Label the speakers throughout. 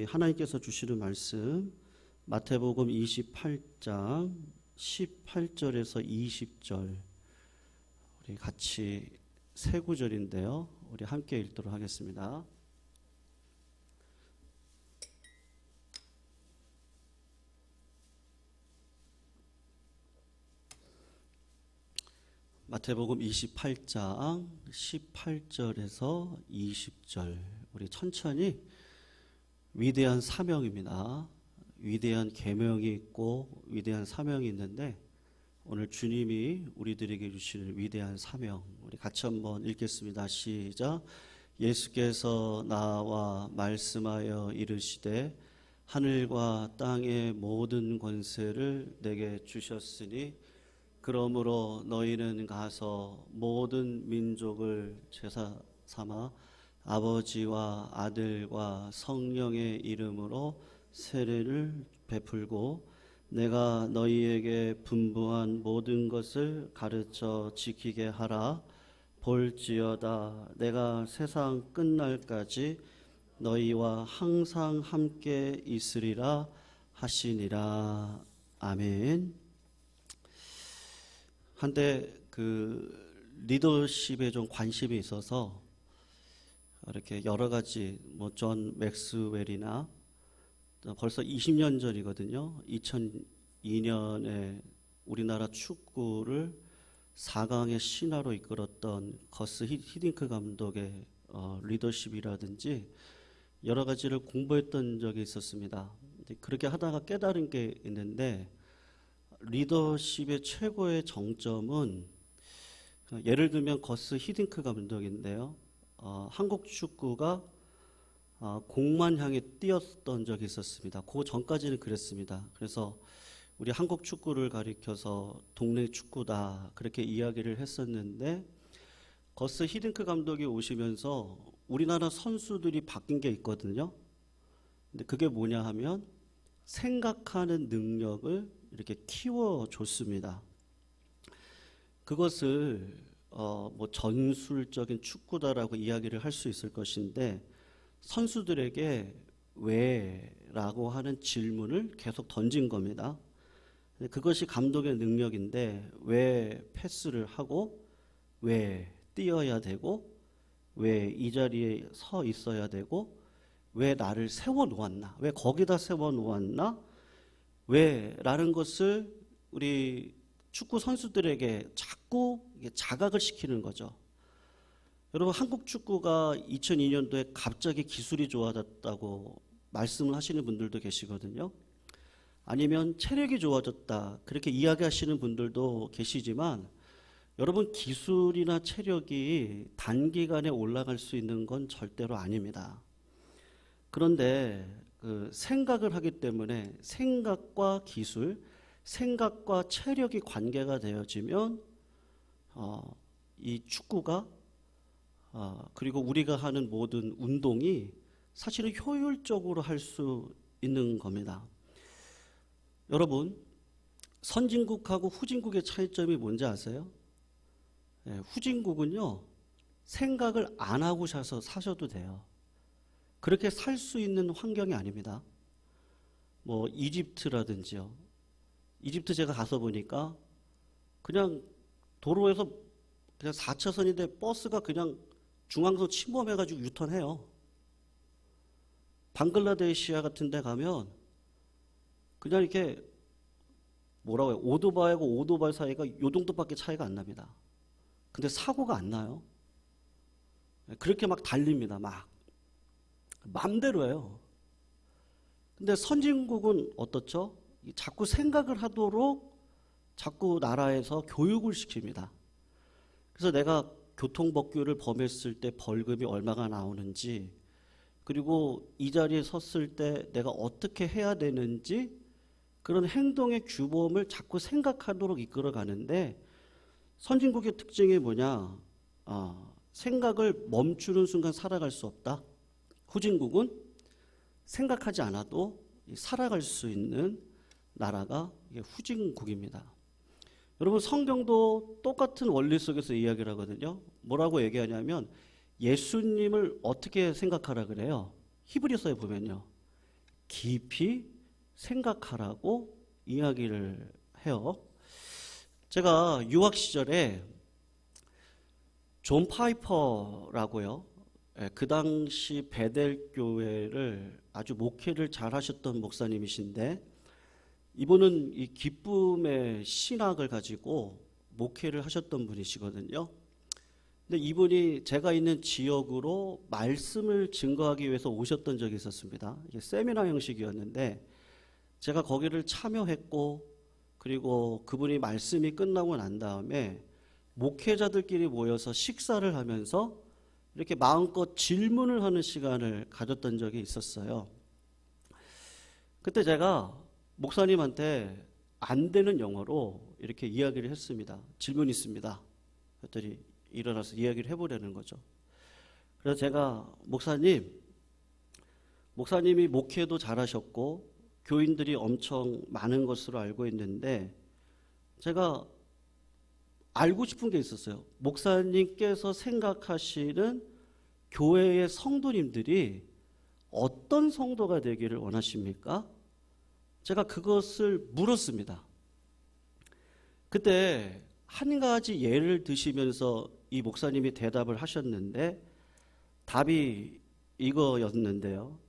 Speaker 1: 하나님께서 주시는 말씀 마태복음 28장 18절에서 20절 우리 같이 세 구절인데요. 우리 함께 읽도록 하겠습니다. 마태복음 28장 18절에서 20절 우리 천천히 위대한 사명입니다. 위대한 계명이 있고 위대한 사명이 있는데 오늘 주님이 우리들에게 주실 위대한 사명 우리 같이 한번 읽겠습니다. 시작. 예수께서 나와 말씀하여 이르시되 하늘과 땅의 모든 권세를 내게 주셨으니 그러므로 너희는 가서 모든 민족을 제사 삼아 아버지와 아들과 성령의 이름으로 세례를 베풀고 내가 너희에게 분부한 모든 것을 가르쳐 지키게 하라. 볼지어다 내가 세상 끝날까지 너희와 항상 함께 있으리라 하시니라. 아멘. 한때 리더십에 좀 관심이 있어서 이렇게 여러 가지 존 맥스웰이나 벌써 20년 전이거든요. 2002년에 우리나라 축구를 4강의 신화로 이끌었던 거스 히딩크 감독의 리더십이라든지 여러 가지를 공부했던 적이 있었습니다. 그렇게 하다가 깨달은 게 있는데 리더십의 최고의 정점은 예를 들면 거스 히딩크 감독인데요. 한국 축구가 공만 향해 뛰었던 적이 있었습니다. 그 전까지는 그랬습니다. 그래서 우리 한국 축구를 가리켜서 동네 축구다 그렇게 이야기를 했었는데 거스 히딩크 감독이 오시면서 우리나라 선수들이 바뀐 게 있거든요. 근데 그게 뭐냐 하면 생각하는 능력을 이렇게 키워줬습니다. 그것을 전술적인 축구다라고 이야기를 할 수 있을 것인데 선수들에게 왜라고 하는 질문을 계속 던진 겁니다. 그것이 감독의 능력인데 왜 패스를 하고 왜 뛰어야 되고 왜 이 자리에 서 있어야 되고 왜 나를 세워 놓았나 왜 거기다 세워 놓았나 왜라는 것을 우리 축구 선수들에게 자꾸 자각을 시키는 거죠. 여러분 한국 축구가 2002년도에 갑자기 기술이 좋아졌다고 말씀을 하시는 분들도 계시거든요. 아니면 체력이 좋아졌다 그렇게 이야기하시는 분들도 계시지만 여러분 기술이나 체력이 단기간에 올라갈 수 있는 건 절대로 아닙니다. 그런데 생각을 하기 때문에 생각과 기술 생각과 체력이 관계가 되어지면 이 축구가 그리고 우리가 하는 모든 운동이 사실은 효율적으로 할 수 있는 겁니다. 여러분 선진국하고 후진국의 차이점이 뭔지 아세요? 후진국은요 생각을 안 하고 사셔도 돼요. 그렇게 살 수 있는 환경이 아닙니다. 이집트라든지요. 이집트 제가 가서 보니까 그냥 도로에서 그냥 4차선인데 버스가 그냥 중앙선 침범해가지고 유턴해요. 방글라데시아 같은 데 가면 그냥 이렇게 뭐라고 해요? 오토바이하고 오토바이 사이가 요 정도밖에 차이가 안 납니다. 근데 사고가 안 나요. 그렇게 막 달립니다. 막 맘대로 해요. 근데 선진국은 어떻죠? 자꾸 생각을 하도록 자꾸 나라에서 교육을 시킵니다. 그래서 내가 교통법규를 범했을 때 벌금이 얼마가 나오는지 그리고 이 자리에 섰을 때 내가 어떻게 해야 되는지 그런 행동의 규범을 자꾸 생각하도록 이끌어 가는데 선진국의 특징이 뭐냐? 생각을 멈추는 순간 살아갈 수 없다. 후진국은 생각하지 않아도 살아갈 수 있는 나라가 후진국입니다. 여러분 성경도 똑같은 원리 속에서 이야기를 하거든요. 뭐라고 얘기하냐면 예수님을 어떻게 생각하라 그래요? 히브리서에 보면요. 깊이 생각하라고 이야기를 해요. 제가 유학 시절에 존 파이퍼라고요. 그 당시 베델 교회를 아주 목회를 잘 하셨던 목사님이신데, 이분은 이 기쁨의 신학을 가지고 목회를 하셨던 분이시거든요. 근데 이분이 제가 있는 지역으로 말씀을 증거하기 위해서 오셨던 적이 있었습니다. 이게 세미나 형식이었는데 제가 거기를 참여했고, 그리고 그분이 말씀이 끝나고 난 다음에 목회자들끼리 모여서 식사를 하면서 이렇게 마음껏 질문을 하는 시간을 가졌던 적이 있었어요. 그때 제가 목사님한테 안 되는 영어로 이렇게 이야기를 했습니다. 질문 있습니다. 그랬더니 일어나서 이야기를 해보려는 거죠. 그래서 제가 목사님이 목회도 잘하셨고 교인들이 엄청 많은 것으로 알고 있는데, 제가 알고 싶은 게 있었어요. 목사님께서 생각하시는 교회의 성도님들이 어떤 성도가 되기를 원하십니까? 제가 그것을 물었습니다. 그때 한 가지 예를 드시면서 이 목사님이 대답을 하셨는데, 답이 이거였는데요.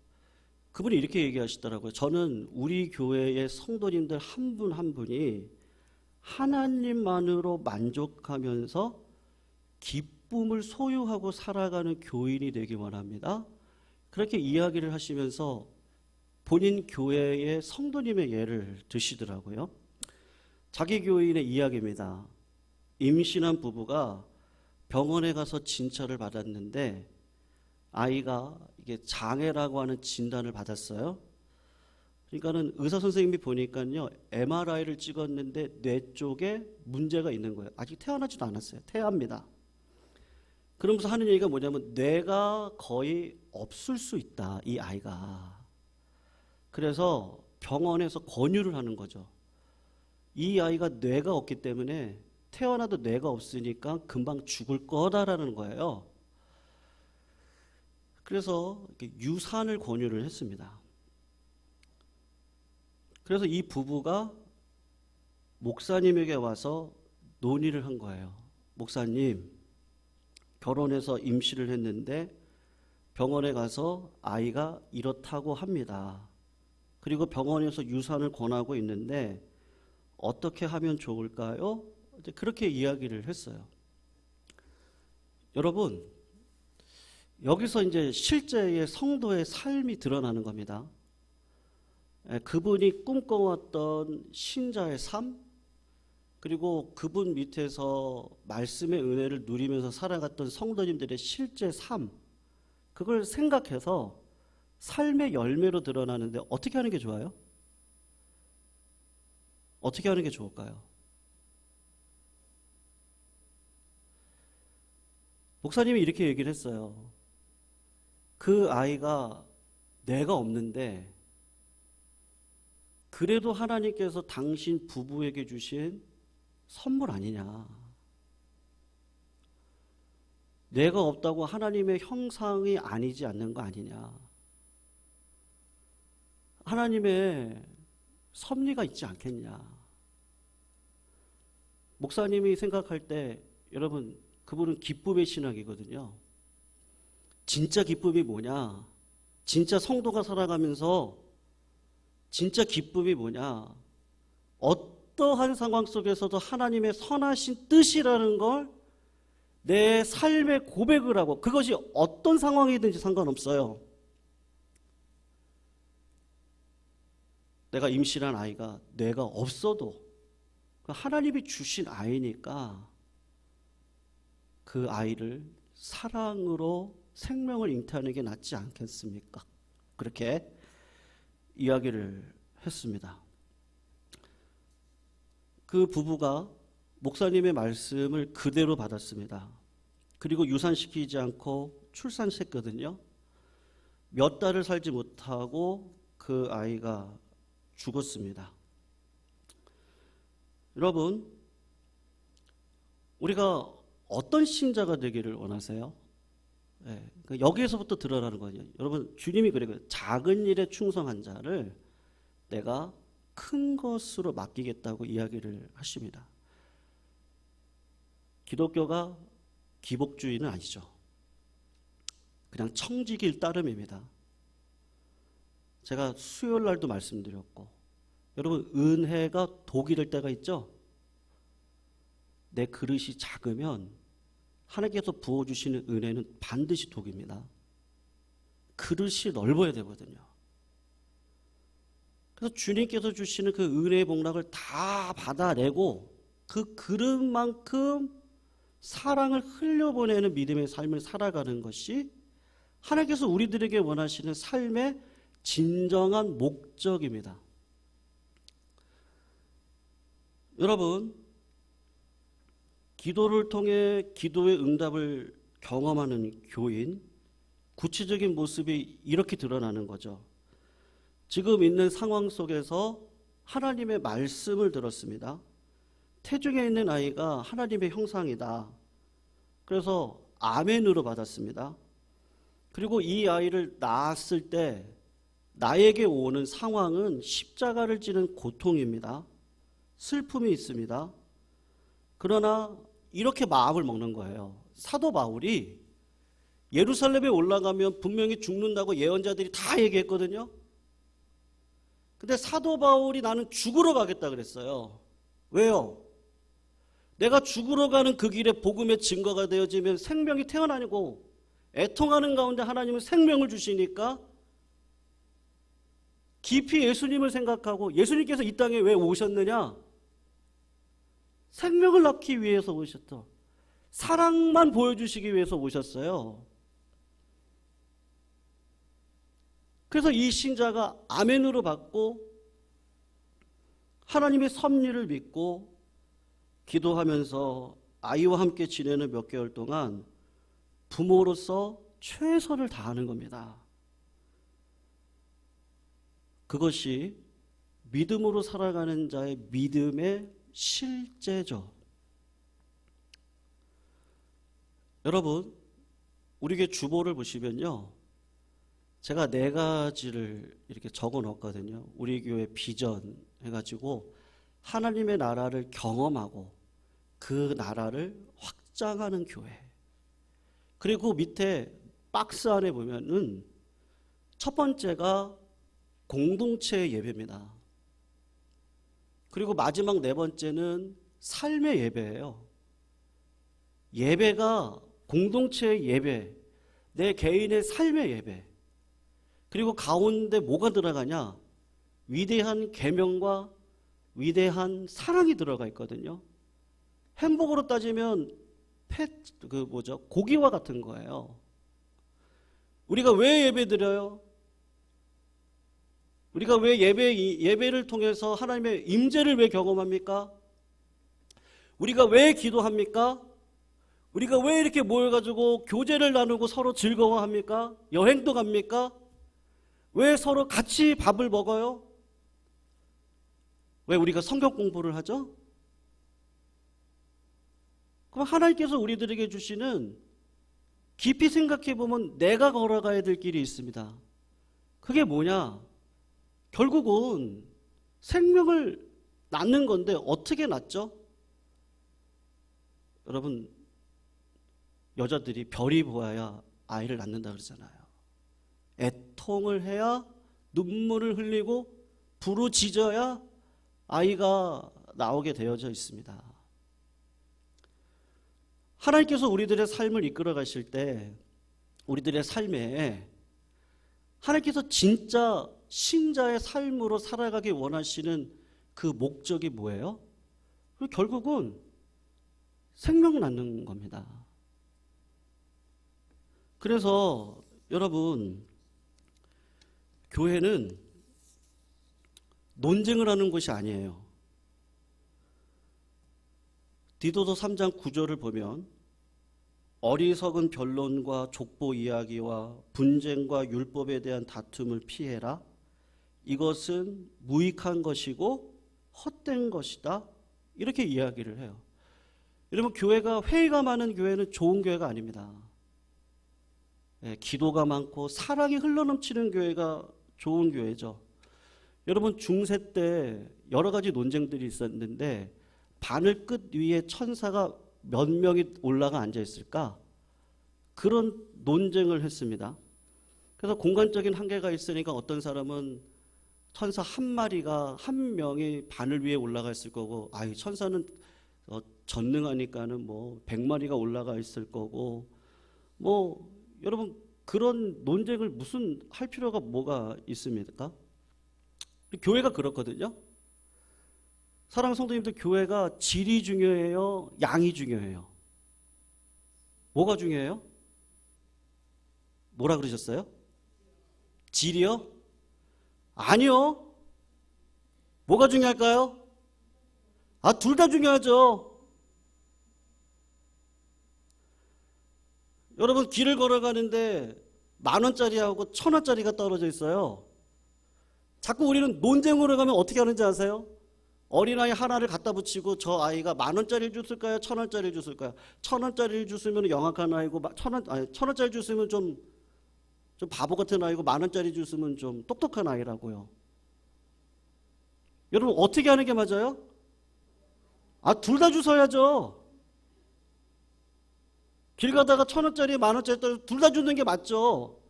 Speaker 1: 그분이 이렇게 얘기하시더라고요. 저는 우리 교회의 성도님들 한 분 한 분이 하나님만으로 만족하면서 기쁨을 소유하고 살아가는 교인이 되기 원합니다. 그렇게 이야기를 하시면서 본인 교회의 성도님의 예를 드시더라고요. 자기 교인의 이야기입니다. 임신한 부부가 병원에 가서 진찰을 받았는데 아이가 이게 장애라고 하는 진단을 받았어요. 그러니까는 의사 선생님이 보니까요, MRI를 찍었는데 뇌 쪽에 문제가 있는 거예요. 아직 태어나지도 않았어요. 태아입니다. 그러면서 하는 얘기가 뭐냐면 뇌가 거의 없을 수 있다, 이 아이가. 그래서 병원에서 권유를 하는 거죠. 이 아이가 뇌가 없기 때문에 태어나도 뇌가 없으니까 금방 죽을 거다라는 거예요. 그래서 유산을 권유를 했습니다. 그래서 이 부부가 목사님에게 와서 논의를 한 거예요. 목사님, 결혼해서 임신을 했는데 병원에 가서 아이가 이렇다고 합니다. 그리고 병원에서 유산을 권하고 있는데 어떻게 하면 좋을까요? 이제 그렇게 이야기를 했어요. 여러분, 여기서 이제 실제의 성도의 삶이 드러나는 겁니다. 그분이 꿈꿔왔던 신자의 삶, 그리고 그분 밑에서 말씀의 은혜를 누리면서 살아갔던 성도님들의 실제 삶, 그걸 생각해서 삶의 열매로 드러나는데 어떻게 하는 게 좋아요? 어떻게 하는 게 좋을까요? 목사님이 이렇게 얘기를 했어요. 그 아이가 뇌가 없는데 그래도 하나님께서 당신 부부에게 주신 선물 아니냐. 뇌가 없다고 하나님의 형상이 아니지 않는 거 아니냐. 하나님의 섭리가 있지 않겠냐. 목사님이 생각할 때 여러분, 그분은 기쁨의 신학이거든요. 진짜 기쁨이 뭐냐? 진짜 성도가 살아가면서 진짜 기쁨이 뭐냐? 어떠한 상황 속에서도 하나님의 선하신 뜻이라는 걸 내 삶의 고백을 하고, 그것이 어떤 상황이든지 상관없어요. 내가 임신한 아이가 뇌가 없어도 하나님이 주신 아이니까 그 아이를 사랑으로 생명을 잉태하는 게 낫지 않겠습니까? 그렇게 이야기를 했습니다. 그 부부가 목사님의 말씀을 그대로 받았습니다. 그리고 유산시키지 않고 출산했거든요. 몇 달을 살지 못하고 그 아이가 죽었습니다. 여러분, 우리가 어떤 신자가 되기를 원하세요? 예, 그러니까 여기에서부터 드러나는 거예요. 여러분 주님이 그래요. 작은 일에 충성한 자를 내가 큰 것으로 맡기겠다고 이야기를 하십니다. 기독교가 기복주의는 아니죠. 그냥 청지기일 따름입니다. 제가 수요일 날도 말씀드렸고, 여러분 은혜가 독이 될 때가 있죠. 내 그릇이 작으면 하나님께서 부어주시는 은혜는 반드시 독입니다. 그릇이 넓어야 되거든요. 그래서 주님께서 주시는 그 은혜의 복락을 다 받아내고 그 그릇만큼 사랑을 흘려보내는 믿음의 삶을 살아가는 것이 하나님께서 우리들에게 원하시는 삶의 진정한 목적입니다. 여러분, 기도를 통해 기도의 응답을 경험하는 교인, 구체적인 모습이 이렇게 드러나는 거죠. 지금 있는 상황 속에서 하나님의 말씀을 들었습니다. 태중에 있는 아이가 하나님의 형상이다. 그래서 아멘으로 받았습니다. 그리고 이 아이를 낳았을 때 나에게 오는 상황은 십자가를 지는 고통입니다. 슬픔이 있습니다. 그러나 이렇게 마음을 먹는 거예요. 사도 바울이 예루살렘에 올라가면 분명히 죽는다고 예언자들이 다 얘기했거든요. 근데 사도 바울이 나는 죽으러 가겠다 그랬어요. 왜요? 내가 죽으러 가는 그 길에 복음의 증거가 되어지면 생명이 태어나고 애통하는 가운데 하나님은 생명을 주시니까 깊이 예수님을 생각하고 예수님께서 이 땅에 왜 오셨느냐? 생명을 낳기 위해서 오셨죠. 사랑만 보여주시기 위해서 오셨어요. 그래서 이 신자가 아멘으로 받고 하나님의 섭리를 믿고 기도하면서 아이와 함께 지내는 몇 개월 동안 부모로서 최선을 다하는 겁니다. 그것이 믿음으로 살아가는 자의 믿음의 실제죠. 여러분, 우리에게 주보를 보시면요, 제가 4가지를 이렇게 적어 놓았거든요. 우리 교회 비전 해가지고 하나님의 나라를 경험하고 그 나라를 확장하는 교회. 그리고 밑에 박스 안에 보면은 첫 번째가 공동체의 예배입니다. 그리고 마지막 4번째는 삶의 예배예요. 예배가 공동체의 예배, 내 개인의 삶의 예배. 그리고 가운데 뭐가 들어가냐? 위대한 계명과 위대한 사랑이 들어가 있거든요. 햄버거로 따지면 고기와 같은 거예요. 우리가 왜 예배드려요? 우리가 왜 예배를 통해서 하나님의 임재를 왜 경험합니까? 우리가 왜 기도합니까? 우리가 왜 이렇게 모여가지고 교제를 나누고 서로 즐거워합니까? 여행도 갑니까? 왜 서로 같이 밥을 먹어요? 왜 우리가 성경 공부를 하죠? 그럼 하나님께서 우리들에게 주시는, 깊이 생각해 보면 내가 걸어가야 될 길이 있습니다. 그게 뭐냐? 결국은 생명을 낳는 건데 어떻게 낳죠? 여러분, 여자들이 별이 보아야 아이를 낳는다 그러잖아요. 애통을 해야, 눈물을 흘리고 부르짖어야 아이가 나오게 되어져 있습니다. 하나님께서 우리들의 삶을 이끌어 가실 때 우리들의 삶에 하나님께서 진짜 신자의 삶으로 살아가기 원하시는 그 목적이 뭐예요? 결국은 생명 낳는 겁니다. 그래서 여러분, 교회는 논쟁을 하는 곳이 아니에요. 디도서 3장 9절을 보면 어리석은 변론과 족보 이야기와 분쟁과 율법에 대한 다툼을 피해라. 이것은 무익한 것이고 헛된 것이다. 이렇게 이야기를 해요. 여러분, 교회가 회의가 많은 교회는 좋은 교회가 아닙니다. 기도가 많고 사랑이 흘러넘치는 교회가 좋은 교회죠. 여러분 중세 때 여러 가지 논쟁들이 있었는데 바늘 끝 위에 천사가 몇 명이 올라가 앉아 있을까? 그런 논쟁을 했습니다. 그래서 공간적인 한계가 있으니까 어떤 사람은 천사 한 마리가 한 명이 바늘 위에 올라가 있을 거고, 아이 천사는 전능하니까는 뭐 100마리가 올라가 있을 거고, 뭐 여러분 그런 논쟁을 무슨 할 필요가 뭐가 있습니까? 교회가 그렇거든요. 사랑하는 성도님들, 교회가 질이 중요해요? 양이 중요해요? 뭐가 중요해요? 뭐라 그러셨어요? 질이요? 아니요. 뭐가 중요할까요? 둘 다 중요하죠. 여러분 길을 걸어가는데 10,000원짜리하고 1,000원짜리가 떨어져 있어요. 자꾸 우리는 논쟁으로 가면 어떻게 하는지 아세요? 어린아이 하나를 갖다 붙이고 저 아이가 10,000원짜리를 줬을까요? 1,000원짜리를 줬을까요? 1,000원짜리를 줬으면 영악한 아이고, 1,000원짜리 줬으면 좀 바보 같은 아이고, 10,000원짜리 줬으면 좀 똑똑한 아이라고요. 여러분 어떻게 하는 게 맞아요? 둘 다 주셔야죠. 길 가다가 1,000원짜리 10,000원짜리 둘 다 주는 게 맞죠.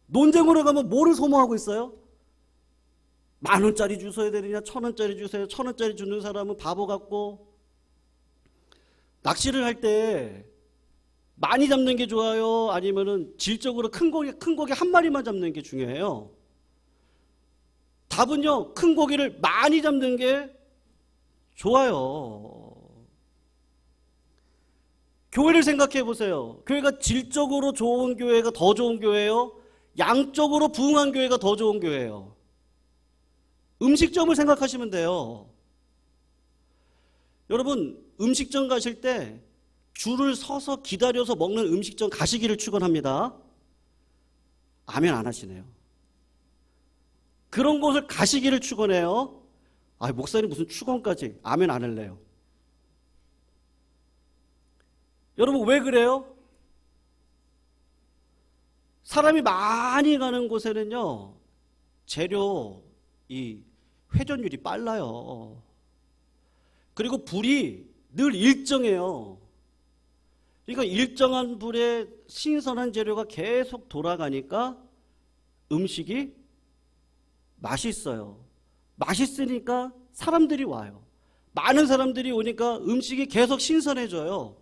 Speaker 1: 논쟁으로 가면 뭐를 소모하고 있어요? 10,000원짜리 주셔야 되느냐, 1,000원짜리 주세요. 1,000원짜리 주는 사람은 바보 같고, 낚시를 할 때 많이 잡는 게 좋아요? 아니면은 질적으로 큰 고기 한 마리만 잡는 게 중요해요? 답은요, 큰 고기를 많이 잡는 게 좋아요. 교회를 생각해 보세요. 교회가 질적으로 좋은 교회가 더 좋은 교회예요? 양적으로 부흥한 교회가 더 좋은 교회예요? 음식점을 생각하시면 돼요. 여러분 음식점 가실 때 줄을 서서 기다려서 먹는 음식점 가시기를 축원합니다. 아멘 안 하시네요. 그런 곳을 가시기를 축원해요. 목사님 무슨 축원까지 아멘 안 할래요. 여러분 왜 그래요? 사람이 많이 가는 곳에는요, 재료 이 회전율이 빨라요. 그리고 불이 늘 일정해요. 그러니까 일정한 불에 신선한 재료가 계속 돌아가니까 음식이 맛있어요. 맛있으니까 사람들이 와요. 많은 사람들이 오니까 음식이 계속 신선해져요.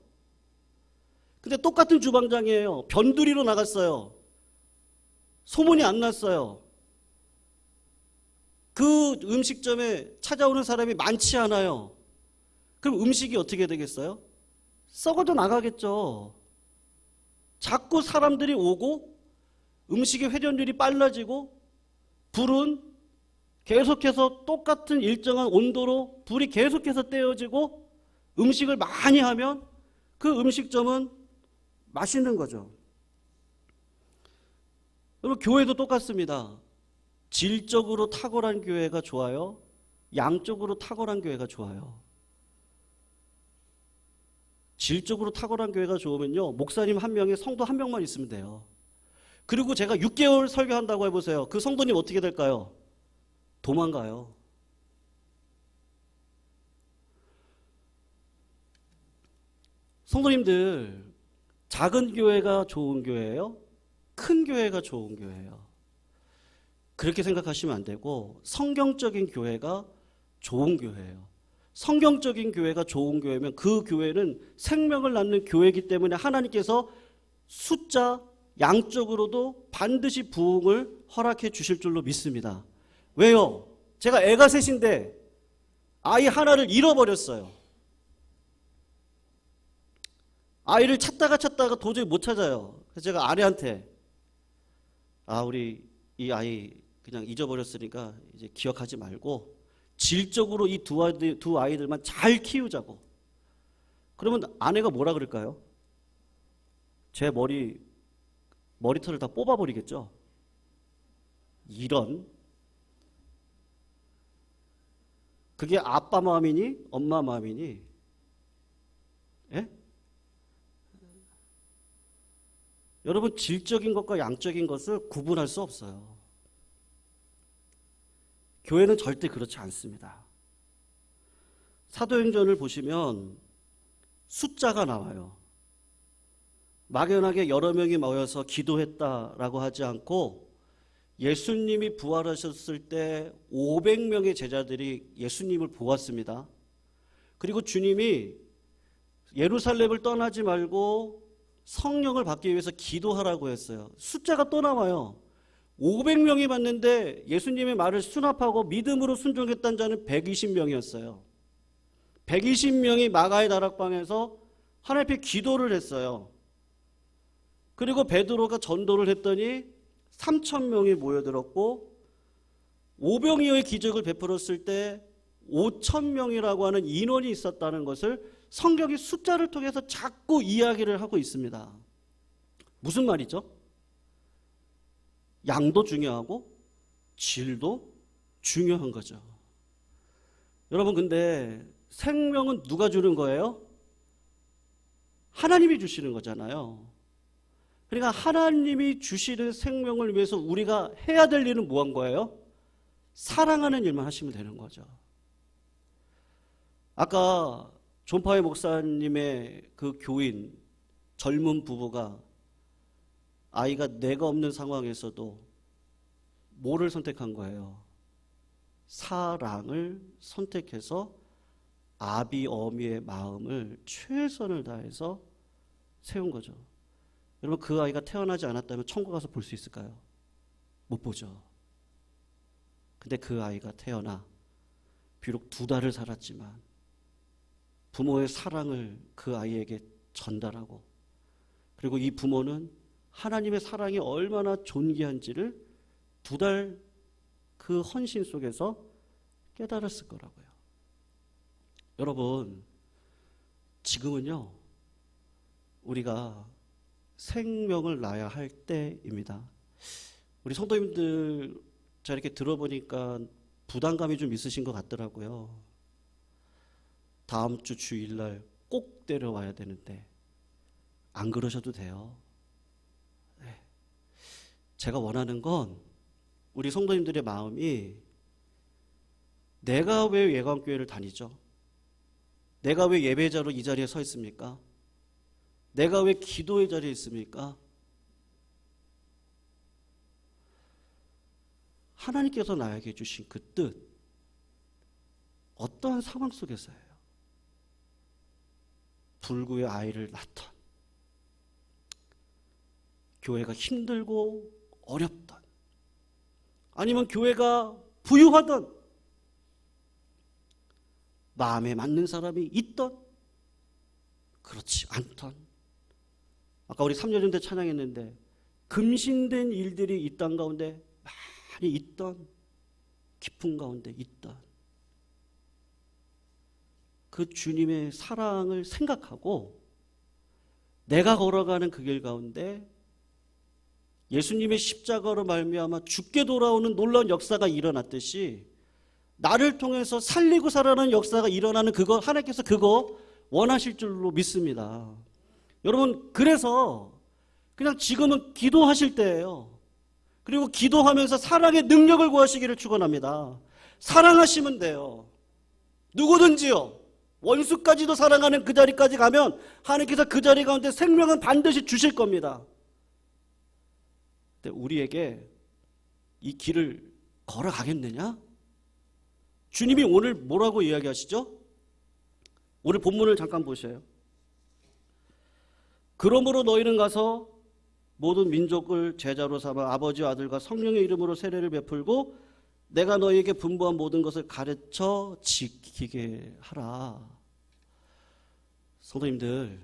Speaker 1: 근데 똑같은 주방장이에요. 변두리로 나갔어요. 소문이 안 났어요. 그 음식점에 찾아오는 사람이 많지 않아요. 그럼 음식이 어떻게 되겠어요? 썩어져 나가겠죠. 자꾸 사람들이 오고 음식의 회전율이 빨라지고 불은 계속해서 똑같은 일정한 온도로 불이 계속해서 떼어지고 음식을 많이 하면 그 음식점은 맛있는 거죠. 여러분 교회도 똑같습니다. 질적으로 탁월한 교회가 좋아요? 양적으로 탁월한 교회가 좋아요? 질적으로 탁월한 교회가 좋으면요, 목사님 한 명에 성도 한 명만 있으면 돼요. 그리고 제가 6개월 설교한다고 해보세요. 그 성도님 어떻게 될까요? 도망가요. 성도님들, 작은 교회가 좋은 교회예요? 큰 교회가 좋은 교회예요? 그렇게 생각하시면 안 되고, 성경적인 교회가 좋은 교회예요. 성경적인 교회가 좋은 교회면 그 교회는 생명을 낳는 교회이기 때문에 하나님께서 숫자 양적으로도 반드시 부흥을 허락해 주실 줄로 믿습니다. 왜요? 제가 애가 셋인데 아이 하나를 잃어버렸어요. 아이를 찾다가 도저히 못 찾아요. 그래서 제가 아내한테 우리 이 아이 그냥 잊어버렸으니까 이제 기억하지 말고 질적으로 이 두 아이들만 잘 키우자고. 그러면 아내가 뭐라 그럴까요? 제 머리털을 다 뽑아버리겠죠? 이런. 그게 아빠 마음이니 엄마 마음이니? 예? 여러분, 질적인 것과 양적인 것을 구분할 수 없어요. 교회는 절대 그렇지 않습니다. 사도행전을 보시면 숫자가 나와요. 막연하게 여러 명이 모여서 기도했다라고 하지 않고 예수님이 부활하셨을 때 500명의 제자들이 예수님을 보았습니다. 그리고 주님이 예루살렘을 떠나지 말고 성령을 받기 위해서 기도하라고 했어요. 숫자가 또 나와요. 500명이 봤는데 예수님의 말을 수납하고 믿음으로 순종했던 자는 120명이었어요. 120명이 마가의 다락방에서 하나님 앞에 기도를 했어요. 그리고 베드로가 전도를 했더니 3,000명이 모여들었고, 오병이어의 기적을 베풀었을 때 5,000명이라고 하는 인원이 있었다는 것을 성경이 숫자를 통해서 자꾸 이야기를 하고 있습니다. 무슨 말이죠? 양도 중요하고 질도 중요한 거죠. 여러분, 근데 생명은 누가 주는 거예요? 하나님이 주시는 거잖아요. 그러니까 하나님이 주시는 생명을 위해서 우리가 해야 될 일은 뭐한 거예요? 사랑하는 일만 하시면 되는 거죠. 아까 존파회 목사님의 그 교인 젊은 부부가 아이가 내가 없는 상황에서도 뭐를 선택한 거예요? 사랑을 선택해서 아비 어미의 마음을 최선을 다해서 세운 거죠. 여러분, 그 아이가 태어나지 않았다면 천국 가서 볼 수 있을까요? 못 보죠. 근데 그 아이가 태어나 비록 2달을 살았지만 부모의 사랑을 그 아이에게 전달하고, 그리고 이 부모는 하나님의 사랑이 얼마나 존귀한지를 2달 그 헌신 속에서 깨달았을 거라고요. 여러분, 지금은요, 우리가 생명을 낳아야 할 때입니다. 우리 성도님들 제가 이렇게 들어보니까 부담감이 좀 있으신 것 같더라고요. 다음 주 주일날 꼭 데려와야 되는데 안 그러셔도 돼요. 네. 제가 원하는 건 우리 성도님들의 마음이, 내가 왜 예관교회를 다니죠? 내가 왜 예배자로 이 자리에 서 있습니까? 내가 왜 기도의 자리에 있습니까? 하나님께서 나에게 주신 그 뜻, 어떠한 상황 속에서예요? 불구의 아이를 낳던, 교회가 힘들고 어렵던, 아니면 교회가 부유하던, 마음에 맞는 사람이 있던, 그렇지 않던, 아까 우리 3년 때 찬양했는데 금신된 일들이 이 땅 가운데 많이 있던, 깊은 가운데 있던 그 주님의 사랑을 생각하고 내가 걸어가는 그 길 가운데 예수님의 십자가로 말미암아 죽게 돌아오는 놀라운 역사가 일어났듯이 나를 통해서 살리고 살아나는 역사가 일어나는 그거, 하나님께서 그거 원하실 줄로 믿습니다. 여러분, 그래서 그냥 지금은 기도하실 때예요. 그리고 기도하면서 사랑의 능력을 구하시기를 축원합니다. 사랑하시면 돼요. 누구든지요. 원수까지도 사랑하는 그 자리까지 가면 하나님께서 그 자리 가운데 생명은 반드시 주실 겁니다. 근데 우리에게 이 길을 걸어가겠느냐? 주님이 오늘 뭐라고 이야기하시죠? 오늘 본문을 잠깐 보셔요. 그러므로 너희는 가서 모든 민족을 제자로 삼아 아버지와 아들과 성령의 이름으로 세례를 베풀고 내가 너희에게 분부한 모든 것을 가르쳐 지키게 하라. 성도님들,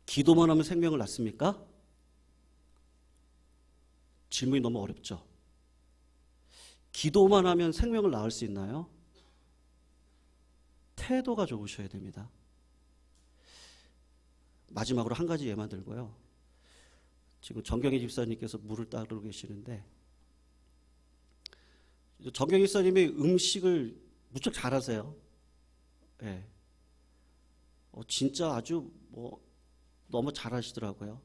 Speaker 1: 기도만 하면 생명을 낳습니까? 질문이 너무 어렵죠. 기도만 하면 생명을 낳을 수 있나요? 태도가 좋으셔야 됩니다. 마지막으로 한 가지 예만 들고요. 지금 정경희 집사님께서 물을 따르고 계시는데, 정경희 집사님이 음식을 무척 잘하세요. 네. 진짜 아주 너무 잘하시더라고요.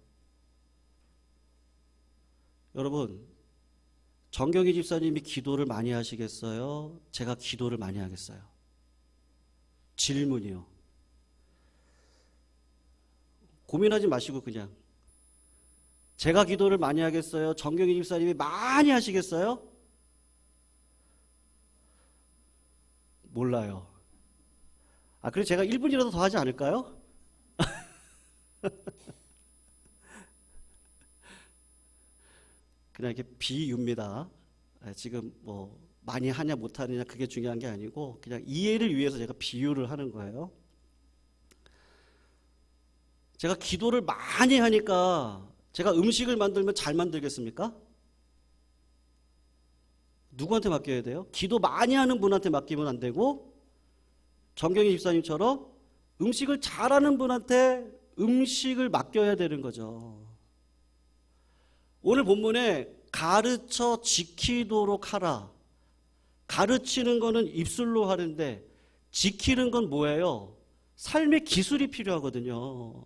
Speaker 1: 여러분, 정경희 집사님이 기도를 많이 하시겠어요? 제가 기도를 많이 하겠어요? 질문이요. 고민하지 마시고 그냥 제가 기도를 많이 하겠어요? 정경희 집사님이 많이 하시겠어요? 몰라요. 그래서 제가 1분이라도 더 하지 않을까요? 그냥 이렇게 비유입니다. 지금 뭐 많이 하냐 못하느냐 그게 중요한 게 아니고 그냥 이해를 위해서 제가 비유를 하는 거예요. 제가 기도를 많이 하니까 제가 음식을 만들면 잘 만들겠습니까? 누구한테 맡겨야 돼요? 기도 많이 하는 분한테 맡기면 안 되고 정경희 집사님처럼 음식을 잘하는 분한테 음식을 맡겨야 되는 거죠. 오늘 본문에 가르쳐 지키도록 하라. 가르치는 거는 입술로 하는데 지키는 건 뭐예요? 삶의 기술이 필요하거든요.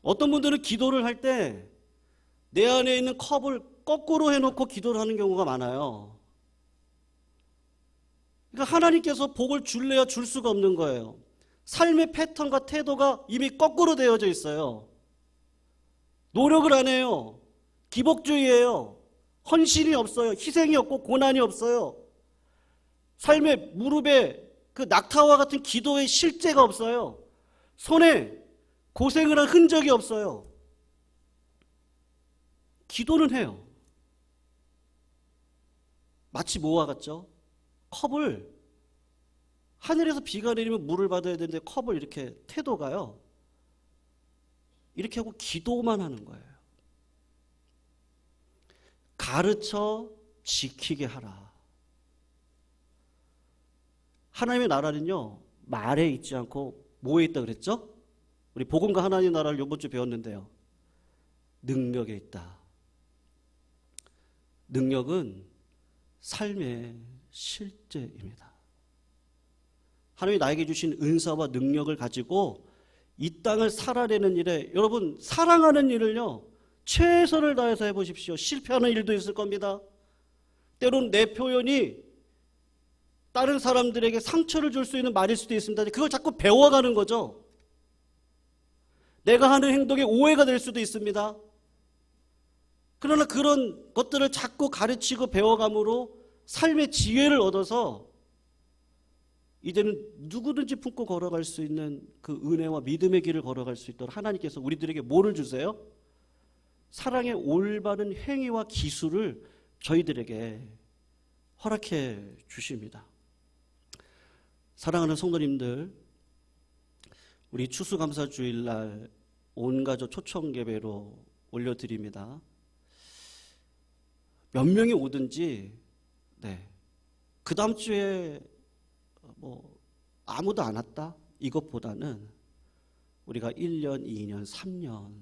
Speaker 1: 어떤 분들은 기도를 할 때 내 안에 있는 컵을 거꾸로 해놓고 기도를 하는 경우가 많아요. 그러니까 하나님께서 복을 줄래야 줄 수가 없는 거예요. 삶의 패턴과 태도가 이미 거꾸로 되어져 있어요. 노력을 안 해요. 기복주의예요. 헌신이 없어요. 희생이 없고 고난이 없어요. 삶의 무릎에 그 낙타와 같은 기도의 실제가 없어요. 손에 고생을 한 흔적이 없어요. 기도는 해요. 마치 뭐와 같죠? 컵을 하늘에서 비가 내리면 물을 받아야 되는데 컵을 이렇게 태도가요. 이렇게 하고 기도만 하는 거예요. 가르쳐 지키게 하라. 하나님의 나라는요, 말에 있지 않고 뭐에 있다 그랬죠? 우리 복음과 하나님의 나라를 이번 주 배웠는데요. 능력에 있다. 능력은 삶의 실제입니다. 하나님이 나에게 주신 은사와 능력을 가지고 이 땅을 살아내는 일에 여러분 사랑하는 일을요 최선을 다해서 해보십시오. 실패하는 일도 있을 겁니다. 때로는 내 표현이 다른 사람들에게 상처를 줄 수 있는 말일 수도 있습니다. 그걸 자꾸 배워가는 거죠. 내가 하는 행동에 오해가 될 수도 있습니다. 그러나 그런 것들을 자꾸 가르치고 배워감으로 삶의 지혜를 얻어서 이제는 누구든지 품고 걸어갈 수 있는 그 은혜와 믿음의 길을 걸어갈 수 있도록 하나님께서 우리들에게 뭐를 주세요? 사랑의 올바른 행위와 기술을 저희들에게 허락해 주십니다. 사랑하는 성도님들, 우리 추수감사주일날 온가족 초청예배로 올려드립니다. 몇 명이 오든지 그 다음 주에 뭐 아무도 안 왔다 이것보다는 우리가 1년, 2년, 3년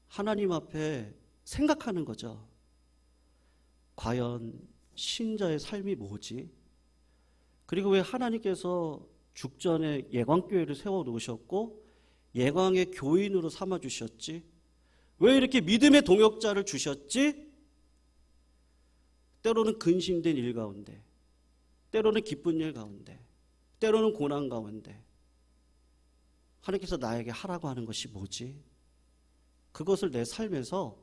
Speaker 1: 하나님 앞에 생각하는 거죠. 과연 신자의 삶이 뭐지? 그리고 왜 하나님께서 죽전에 예광교회를 세워놓으셨고 예광의 교인으로 삼아주셨지? 왜 이렇게 믿음의 동역자를 주셨지? 때로는 근심된 일 가운데, 때로는 기쁜 일 가운데, 때로는 고난 가운데 하나님께서 나에게 하라고 하는 것이 뭐지? 그것을 내 삶에서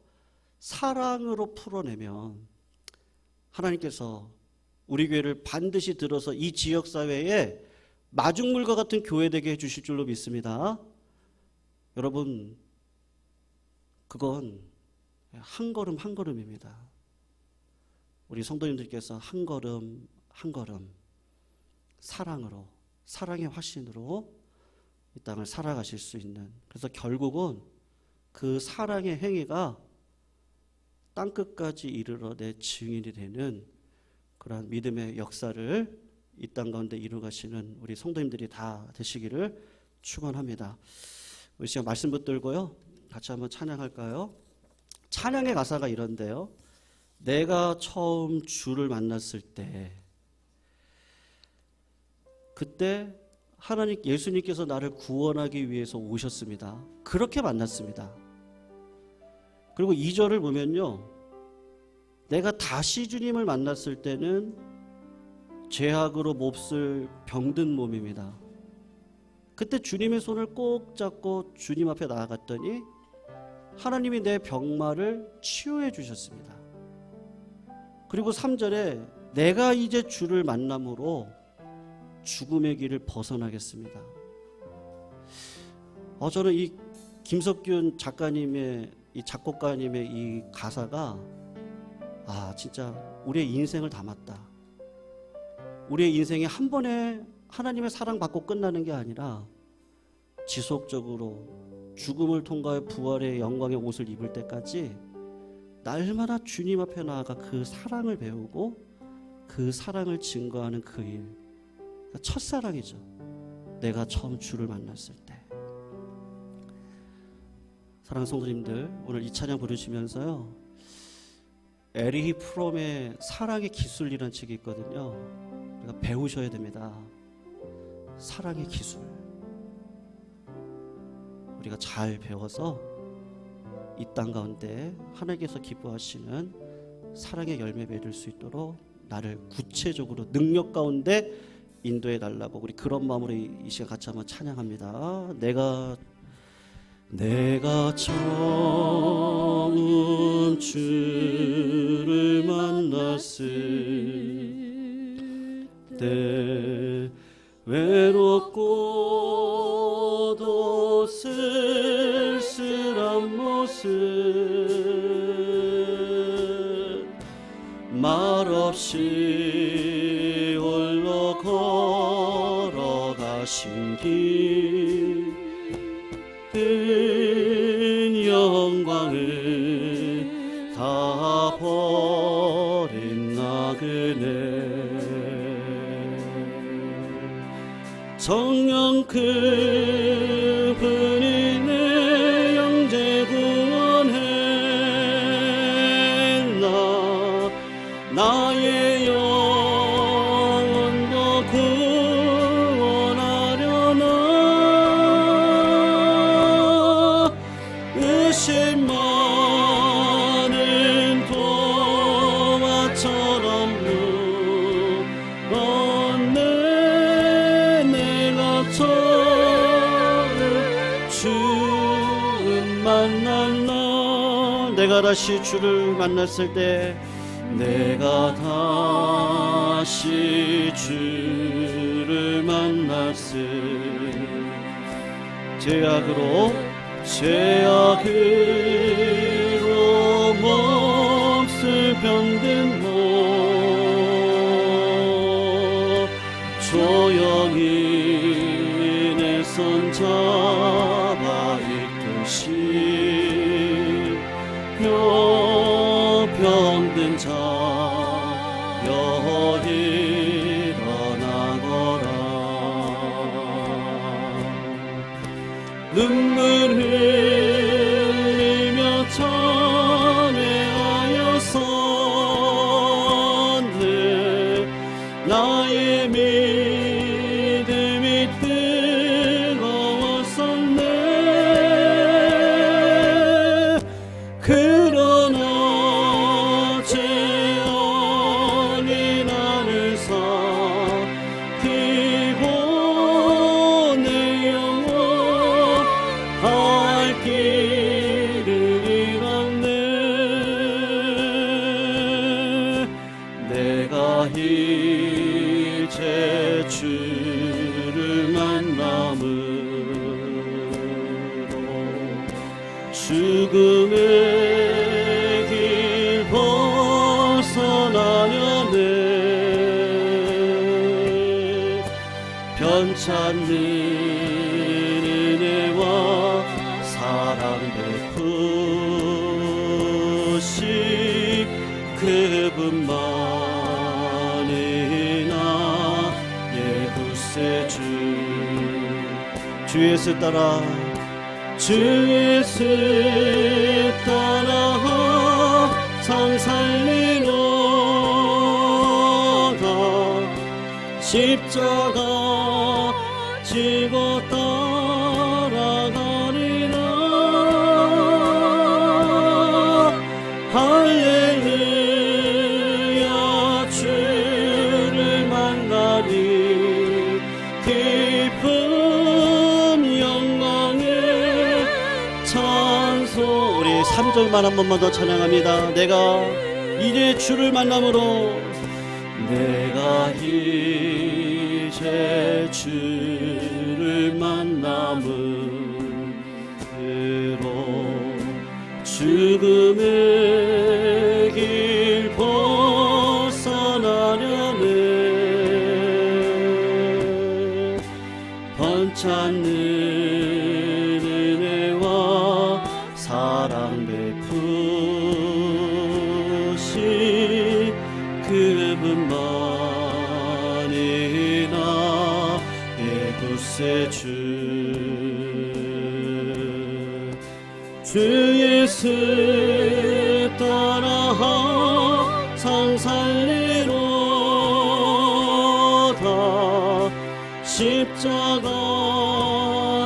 Speaker 1: 사랑으로 풀어내면 하나님께서 우리 교회를 반드시 들어서 이 지역사회에 마중물과 같은 교회 되게 해주실 줄로 믿습니다. 여러분, 그건 한 걸음 한 걸음입니다. 우리 성도님들께서 한 걸음 한 걸음 사랑으로, 사랑의 화신으로 이 땅을 살아가실 수 있는, 그래서 결국은 그 사랑의 행위가 땅끝까지 이르러 내 증인이 되는 그러한 믿음의 역사를 이 땅 가운데 이루가시는 우리 성도님들이 다 되시기를 축원합니다. 우리 시간 말씀 붙들고요, 같이 한번 찬양할까요? 찬양의 가사가 이런데요. 내가 처음 주를 만났을 때, 그때 하나님 예수님께서 나를 구원하기 위해서 오셨습니다. 그렇게 만났습니다. 그리고 2절을 보면요, 내가 다시 주님을 만났을 때는 죄악으로 몹쓸 병든 몸입니다. 그때 주님의 손을 꼭 잡고 주님 앞에 나아갔더니 하나님이 내 병마를 치유해 주셨습니다. 그리고 3절에 내가 이제 주를 만남으로 죽음의 길을 벗어나겠습니다. 저는 이 김석균 작가님의, 이 작곡가님의 이 가사가 진짜 우리의 인생을 담았다. 우리의 인생이 한 번에 하나님의 사랑 받고 끝나는 게 아니라 지속적으로 죽음을 통과해 부활의 영광의 옷을 입을 때까지 날마다 주님 앞에 나아가 그 사랑을 배우고 그 사랑을 증거하는 그 일, 첫사랑이죠. 내가 처음 주를 만났을 때. 사랑하는 성도님들, 오늘 이 찬양 부르시면서요, 에리히 프롬의 사랑의 기술이라는 책이 있거든요. 우리가 배우셔야 됩니다. 사랑의 기술. 우리가 잘 배워서 이 땅 가운데 하나님께서 기뻐하시는 사랑의 열매 맺을 수 있도록 나를 구체적으로 능력 가운데 인도해 달라고, 우리 그런 마음으로 이 시간 같이 한번 찬양합니다. 내가 처음 주를 만났을 때 외롭고도 쓸쓸한 모습, 말없이 홀로 걸어가신 길, 큰 영광을 다 버린 나그네, 성령 그분이 내 영재 구원했나, 나의 영혼도 구원하려나, 의심 많은 도마처럼 물었네. 내가 처음 주를 만났나, 내가 다시 주를 만났을 때, 내가 다시 주를 만났을, 죄악으로 몹쓸 병든 몸, 조용히 내 손 잡아 이끄시, 병든 자여 일어나거라. 눈물 흘리며 찬양하였었네. 나의 믿음이 뜨거웠었네. 그러나 죄악이 나를 삼키고 내 영혼 갈 길을 잃었네. 내가 이제 주를 만남으로 죽음의 길 벗어나려네. 변찮는 은혜와 사랑 베푸시 그분만이 나의 구세주. 주의 뜻 따라, 주의 뜻 따라 상 살리로다. 십자가 지고 따라가리라. 3절만 한 번만 더 찬양합니다. 내가 이제 주를 만남으로, 내가 이제 주를 만남으로 죽음의 길 벗어나려네. 번찾는 은혜와 사랑 베푸시 그분만이 나의 구세주. 주 예수 따라 항상 살리로다. 십자가